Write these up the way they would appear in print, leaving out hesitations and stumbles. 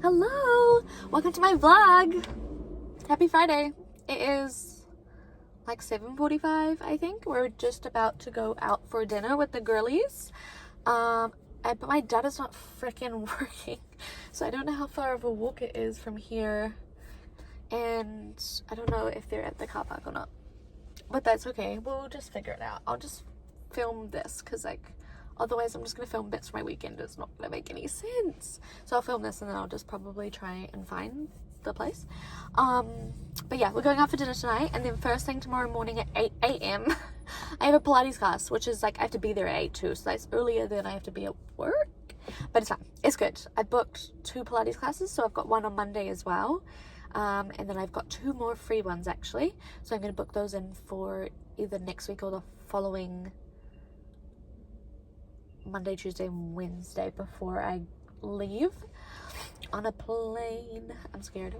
Hello! Welcome to my vlog! Happy Friday. It is like 7:45, I think. We're just about to go out for dinner with the girlies. But my data's not freaking working. So I don't know how far of a walk it is from here. And I don't know if they're at the car park or not. But that's okay. We'll just figure it out. I'll just film this because otherwise I'm just going to film bits from my weekend. It's not going to make any sense. So I'll film this and then I'll just probably try and find the place. But yeah, we're going out for dinner tonight. And then first thing tomorrow morning at 8 a.m. I have a Pilates class, which is like I have to be there at 8 too. So that's earlier than I have to be at work. But it's fine. It's good. I booked 2 Pilates classes. So I've got one on Monday as well. And then I've got 2 more free ones actually. So I'm going to book those in for either next week or the following Monday, Tuesday, and Wednesday before I leave on a plane. I'm scared.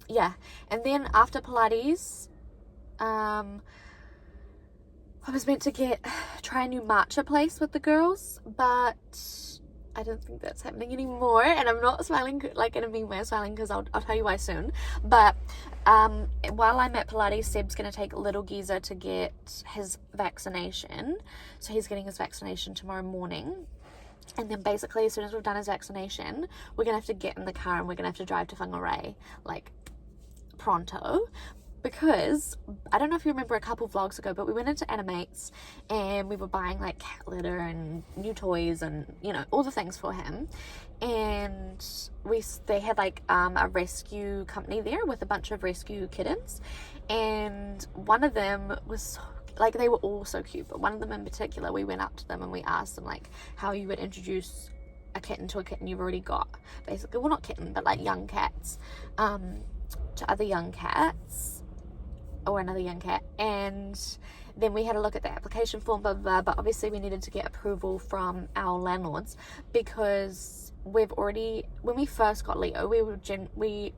Yeah, and then after Pilates, I was meant to try a new matcha place with the girls, but I don't think that's happening anymore. And I'm not smiling like in a mean way. I'm smiling because I'll tell you why soon. But while I'm at Pilates, Seb's going to take little geezer to get his vaccination. So he's getting his vaccination tomorrow morning. And then basically as soon as we've done his vaccination, we're going to have to get in the car and we're going to have to drive to Whangarei like pronto. Because I don't know if you remember a couple vlogs ago, but we went into Animates and we were buying like cat litter and new toys and, you know, all the things for him. And they had like a rescue company there with a bunch of rescue kittens, and one of them was like, they were all so cute, but one of them in particular, we went up to them and we asked them like how you would introduce a kitten to a kitten you've already got, basically. Well, not kitten, but like young cats to other young cats, or another young cat. And then we had a look at the application form, blah, blah, blah, but obviously we needed to get approval from our landlords because when we first got Leo, we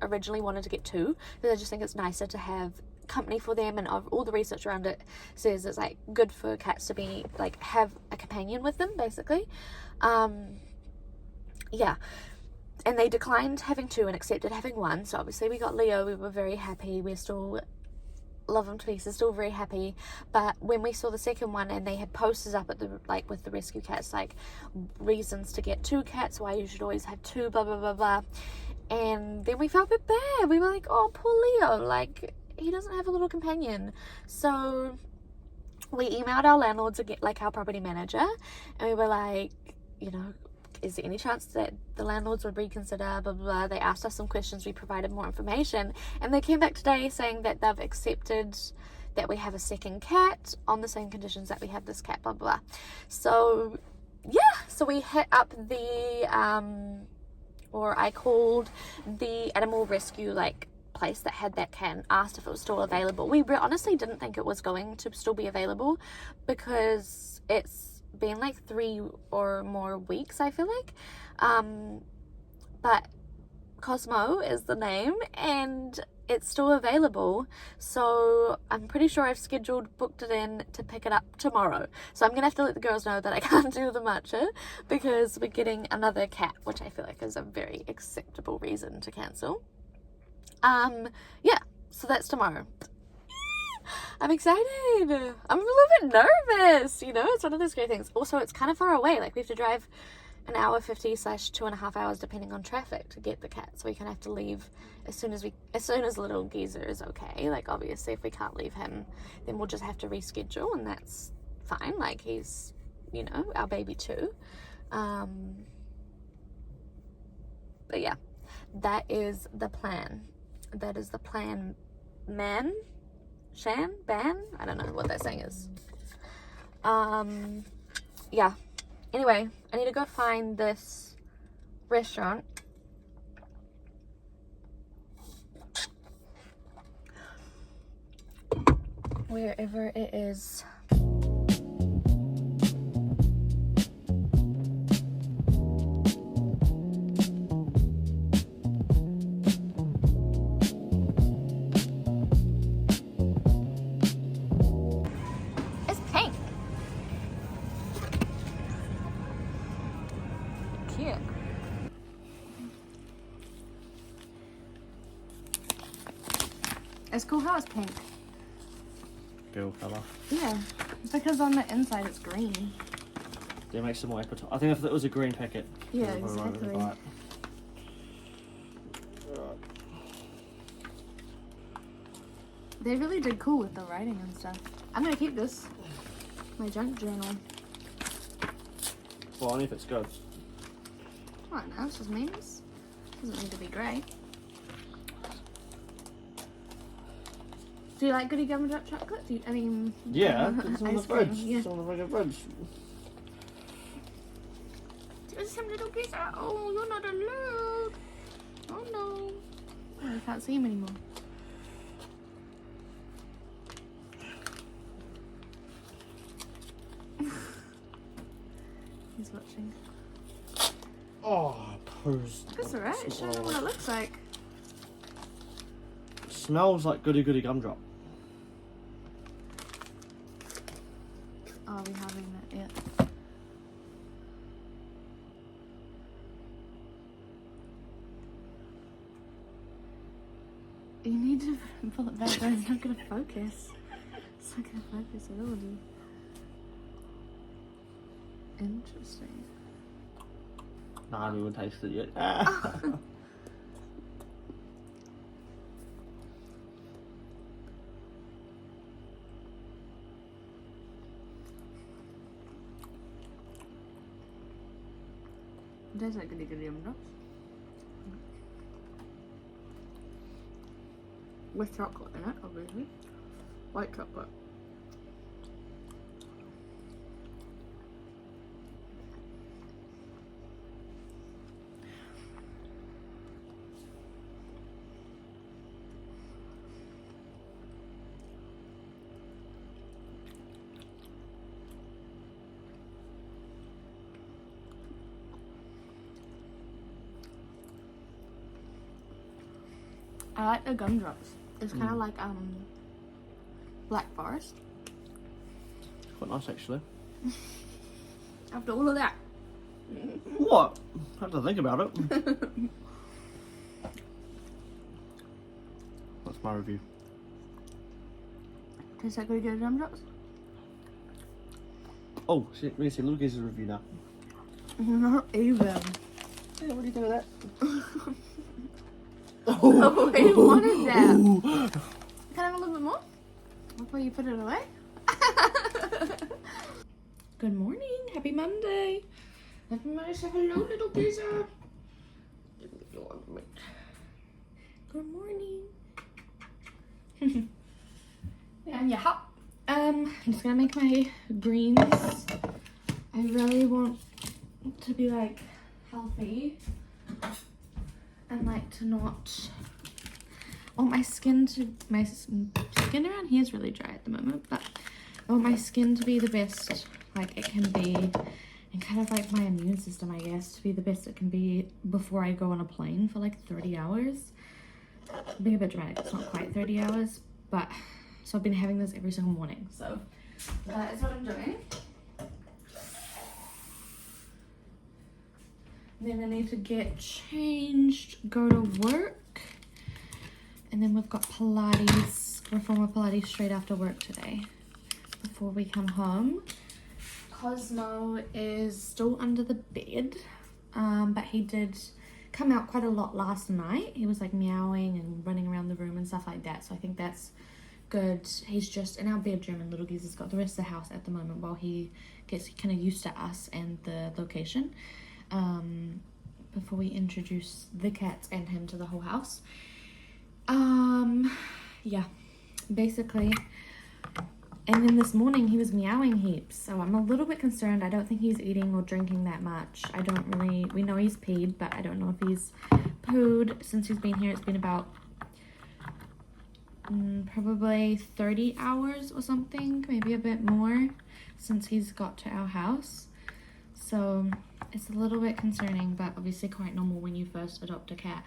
originally wanted to get 2 because I just think it's nicer to have company for them, and all the research around it says it's like good for cats to be like have a companion with them, basically. Yeah. And they declined having 2 and accepted having 1. So obviously we got Leo. We were very happy. We're still love him to pieces, still very happy. But when we saw the second one and they had posters up at the with the rescue cats, like reasons to get 2 cats, why you should always have 2, blah blah blah blah, and then we felt a bit bad. We were like, oh, poor Leo, like he doesn't have a little companion. So we emailed our landlords again, like our property manager, and we were like, you know, is there any chance that the landlords would reconsider, blah, blah, blah. They asked us some questions, we provided more information, and they came back today saying that they've accepted that we have a second cat on the same conditions that we have this cat, blah, blah, blah. So, yeah, so we hit up I called the animal rescue, like, place that had that cat and asked if it was still available. We honestly didn't think it was going to still be available because it's been like 3 or more weeks, I feel like, but Cosmo is the name and it's still available. So I'm pretty sure I've booked it in to pick it up tomorrow. So I'm gonna have to let the girls know that I can't do the matcha because we're getting another cat, which I feel like is a very acceptable reason to cancel. Yeah, so that's tomorrow. I'm excited. I'm a little bit nervous, you know, it's one of those great things. Also, it's kind of far away. Like, we have to drive an hour 50 / 2.5 hours depending on traffic to get the cat. So we can have to leave as soon as little geezer is okay. Like, obviously, if we can't leave him, then we'll just have to reschedule, and that's fine. Like, he's, you know, our baby too. But yeah, that is the plan. That is the plan, man. Ban? I don't know what that saying is. Yeah. Anyway, I need to go find this restaurant. Wherever it is. cute. It's cool how it's pink. Girl colour. Yeah, because on the inside it's green. Yeah, it makes it more appetizing. I think if it was a green packet. Yeah, it would have exactly. bite. They really did cool with the writing and stuff. I'm gonna keep this. My junk journal. Well, only if it's good. Come on now, it's just memes. Doesn't need to be great. Do you like Goody Gumdrop chocolate? I mean... Yeah, it's on the ice cream, fridge. yeah. It's on the regular fridge. There's some little piece. Oh, you're not allowed. Oh no. Oh, I can't see him anymore. He's watching. Oh, poos. That's alright. Show them what it looks like. Smells like Goody Goody Gumdrop. Are we having that yet? You need to pull it back down. It's not going to focus. It's not going to focus at all, dude. Interesting. Nah, I haven't even tasted it yet. It tastes like Goody Goody Gumdrops. With chocolate in it, obviously. White chocolate. I like the gumdrops. It's kind of like Black Forest. Quite nice, actually. After all of that. What? I have to think about it. That's my review. Tastes like Goody Goody Gumdrops? Oh, shit, we can see Lucas' review now. Not even. Yeah, what do you think of that? Oh, I wanted that. Can I have a little bit more? Before you put it away? Good morning. Happy Monday. Happy Monday. Say hello, little pizza. Good morning. Yeah. I'm just gonna make my greens. I really want to be like healthy. And like to not, I want my skin skin around here is really dry at the moment, but I want my skin to be the best like it can be, and kind of like my immune system, I guess, to be the best it can be before I go on a plane for like 30 hours. Being a bit dramatic, it's not quite 30 hours, but so I've been having this every single morning, so that is what I'm doing. Then I need to get changed, go to work, and then we've got Pilates, reformer Pilates straight after work today before we come home. Cosmo is still under the bed, but he did come out quite a lot last night. He was like meowing and running around the room and stuff like that, so I think that's good. He's just in our bedroom, and Little Geese has got the rest of the house at the moment while he gets kind of used to us and the location. Before we introduce the cats and him to the whole house. Yeah, basically. And then this morning he was meowing heaps, so I'm a little bit concerned. I don't think he's eating or drinking that much. We know he's peed, but I don't know if he's pooed since he's been here. It's been about probably 30 hours or something, maybe a bit more since he's got to our house. So it's a little bit concerning, but obviously quite normal when you first adopt a cat,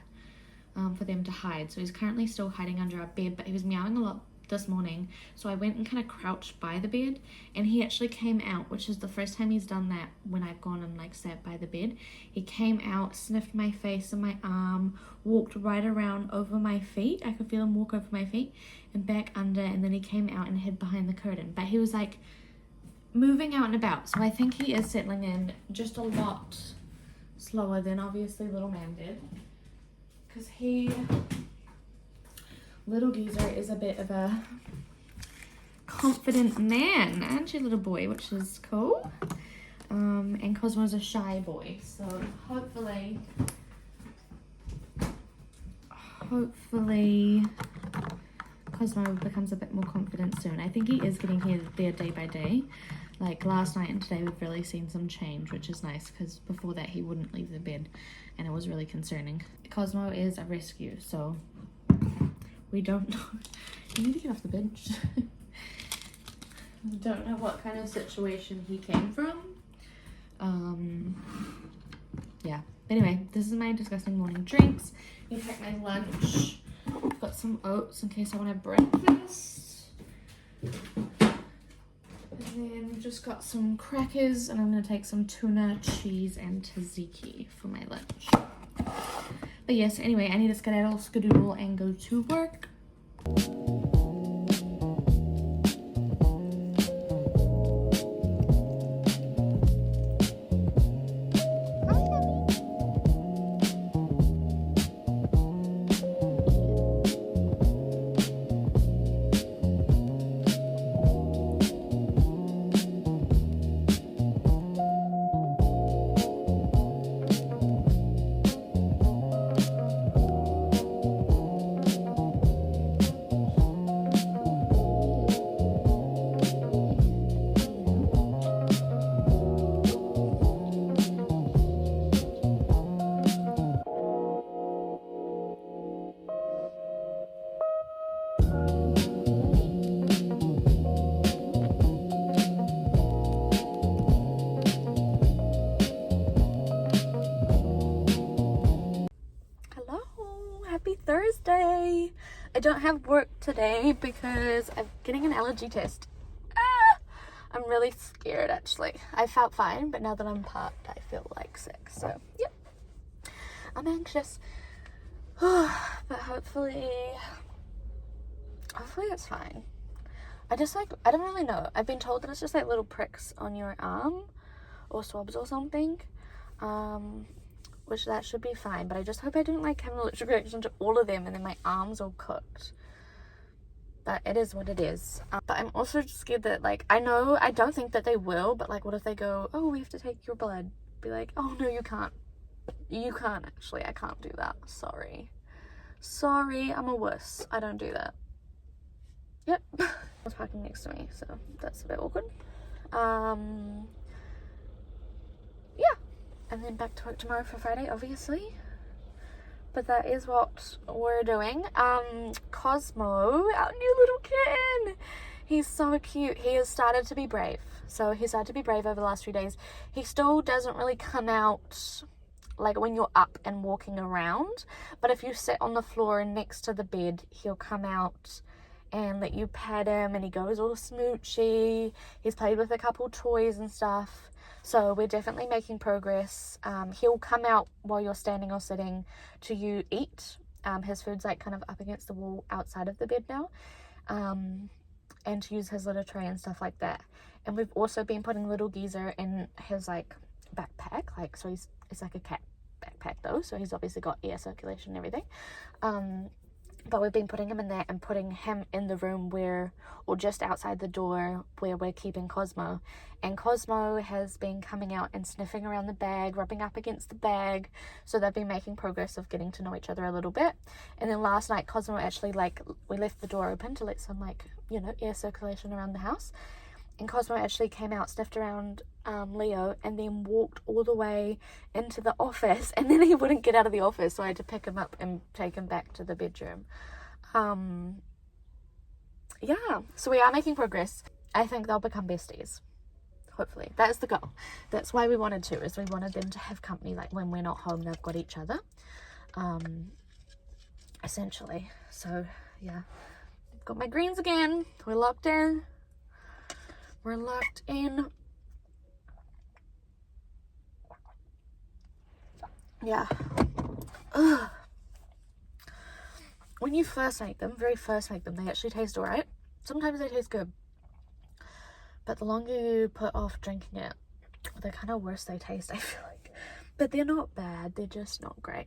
for them to hide. So he's currently still hiding under our bed, but he was meowing a lot this morning, so I went and kind of crouched by the bed, and he actually came out, which is the first time he's done that when I've gone and like sat by the bed. He came out, sniffed my face and my arm, walked right around over my feet. I could feel him walk over my feet and back under, and then he came out and hid behind the curtain. But he was like moving out and about, so I think he is settling in just a lot slower than obviously little man did, because little geezer is a bit of a confident man, aren't you, little boy, which is cool. And Cosmo's a shy boy, so hopefully Cosmo becomes a bit more confident soon. I think he is getting there day by day. Like last night and today we've really seen some change, which is nice, because before that he wouldn't leave the bed and it was really concerning. Cosmo is a rescue, so we don't know. You need to get off the bench. We don't know what kind of situation he came from. Yeah. But anyway, this is my disgusting morning drinks. I packed my lunch. I've got some oats in case I want to breakfast. And then we've just got some crackers, and I'm going to take some tuna, cheese, and tzatziki for my lunch. But yes, anyway, I need to skedaddle, skadoodle, and go to work. Happy Thursday. I don't have work today because I'm getting an allergy test. I'm really scared actually. I felt fine, but now that I'm parked I feel like sick, so yep, I'm anxious. But hopefully it's fine. I don't really know. I've been told that it's just like little pricks on your arm or swabs or something, which that should be fine, but I just hope I didn't like have an allergic reaction to all of them and then my arm's all cooked. But it is what it is. But I'm also just scared that, like, I don't think that they will, but like, what if they go, oh, we have to take your blood? Be like, oh no, you can't actually, I can't do that, sorry, I'm a wuss, I don't do that. Yep. I was parking next to me, so that's a bit awkward. Yeah. And then back to work tomorrow for Friday, obviously. But that is what we're doing. Cosmo, our new little kitten. He's so cute. He has started to be brave. So he started to be brave over the last few days. He still doesn't really come out like when you're up and walking around. But if you sit on the floor and next to the bed, he'll come out and let you pet him. And he goes all smoochy. He's played with a couple toys and stuff. So we're definitely making progress. He'll come out while you're standing or sitting to you eat. His food's like kind of up against the wall outside of the bed now. And to use his litter tray and stuff like that. And we've also been putting little geezer in his like backpack. Like, so it's like a cat backpack though. So he's obviously got air circulation and everything. But we've been putting him in there and putting him in the room or just outside the door where we're keeping Cosmo. And Cosmo has been coming out and sniffing around the bag, rubbing up against the bag. So they've been making progress of getting to know each other a little bit. And then last night, Cosmo actually, like, we left the door open to let some, like, you know, air circulation around the house. And Cosmo actually came out, sniffed around Leo, and then walked all the way into the office. And then he wouldn't get out of the office, so I had to pick him up and take him back to the bedroom. Yeah, so we are making progress. I think they'll become besties. Hopefully. That is the goal. That's why we wanted to, is we wanted them to have company. Like, when we're not home, they've got each other. Essentially. So, yeah. got my greens again. We're locked in. We're locked in. Yeah. Ugh. When you first make them, very first make them, they actually taste alright. Sometimes they taste good. But the longer you put off drinking it, the kind of worse they taste, I feel like. But they're not bad, they're just not great.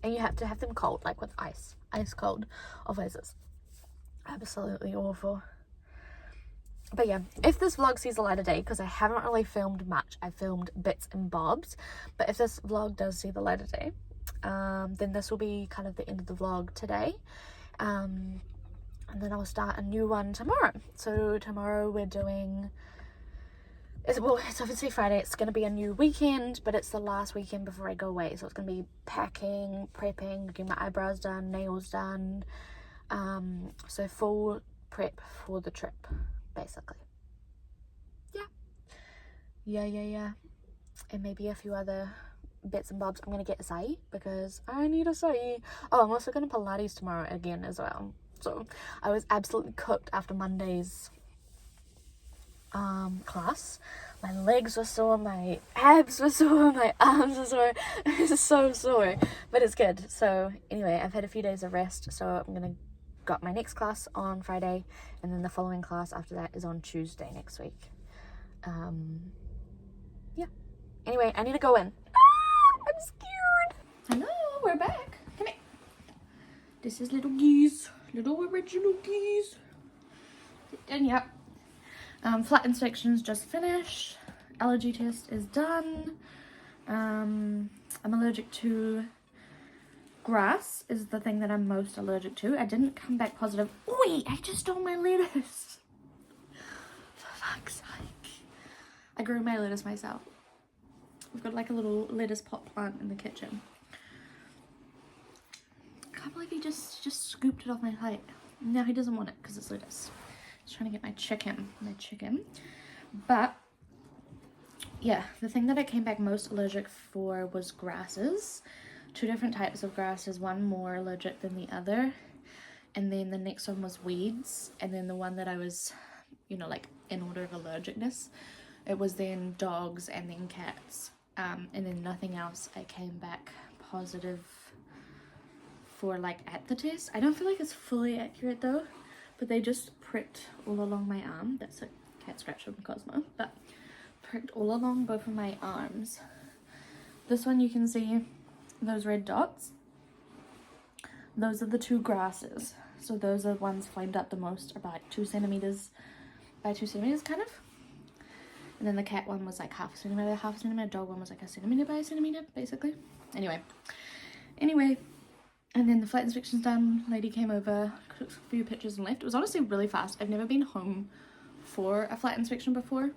And you have to have them cold, like with ice. Ice cold. Otherwise it's absolutely awful. But yeah, if this vlog sees the light of day, because I haven't really filmed much, I filmed bits and bobs, but if this vlog does see the light of day, then this will be kind of the end of the vlog today, and then I'll start a new one tomorrow. So tomorrow we're doing, it's obviously Friday, it's going to be a new weekend, but it's the last weekend before I go away, so it's going to be packing, prepping, getting my eyebrows done, nails done, so full prep for the trip, basically. Yeah, and maybe a few other bits and bobs. I'm gonna get acai because I need acai. Oh, I'm also gonna Pilates tomorrow again as well. So I was absolutely cooked after Monday's class. My legs were sore, my abs were sore, my arms were sore. It was so sore, but it's good. So anyway, I've had a few days of rest, so I'm gonna got my next class on Friday, and then the following class after that is on Tuesday next week. Yeah. Anyway, I need to go in. I'm scared. Hello, we're back. Come here. This is little geese. Little original geese. And yep. Flat inspection's just finished. Allergy test is done. I'm allergic to grass is the thing that I'm most allergic to. I didn't come back positive. Wait, I just stole my lettuce. For fuck's sake. I grew my lettuce myself. We've got like a little lettuce pot plant in the kitchen. I can't believe he just scooped it off my plate. No, he doesn't want it because it's lettuce. He's trying to get my chicken. But yeah, the thing that I came back most allergic for was grasses. 2 different types of grasses, one more allergic than the other. And then the next one was weeds. And then the one that I was, you know, like in order of allergicness, it was then dogs and then cats. And then nothing else I came back positive for, like, at the test. I don't feel like it's fully accurate though, but they just pricked all along my arm. That's a cat scratch from Cosmo, but pricked all along both of my arms. This one you can see those red dots. Those are the 2 grasses. So those are the ones flamed up the most, about 2 centimeters by 2 centimeters kind of. And then the cat one was like half a centimeter by half a centimeter. Dog one was like a centimeter by a centimeter, basically. Anyway. And then the flat inspection's done. Lady came over, took a few pictures and left. It was honestly really fast. I've never been home for a flat inspection before.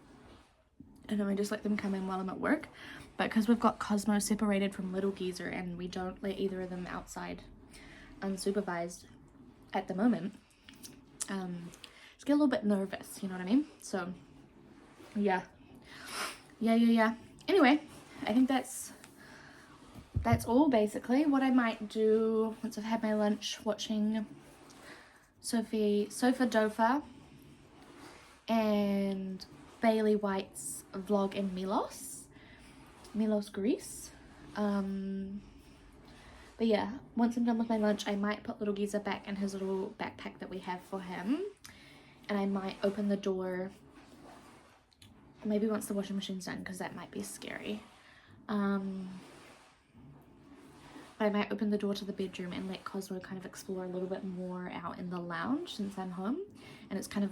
And then I just let them come in while I'm at work. But because we've got Cosmo separated from Little Geezer and we don't let either of them outside unsupervised at the moment, just get a little bit nervous, you know what I mean? So yeah. Anyway, I think that's all basically. What I might do once I've had my lunch, watching Sofa Dofa and Bailey White's vlog in Milos, Greece. But yeah, once I'm done with my lunch, I might put Little Geezer back in his little backpack that we have for him, and I might open the door maybe once the washing machine's done, because that might be scary. I might open the door to the bedroom and let Cosmo kind of explore a little bit more out in the lounge since I'm home, and it's kind of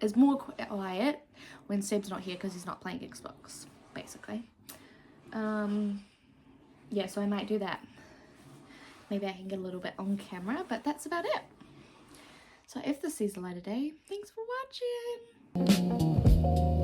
it's more quiet when Seb's not here because he's not playing Xbox, basically. Yeah, so I might do that. Maybe I can get a little bit on camera, but that's about it. So if this sees the light of day, thanks for watching.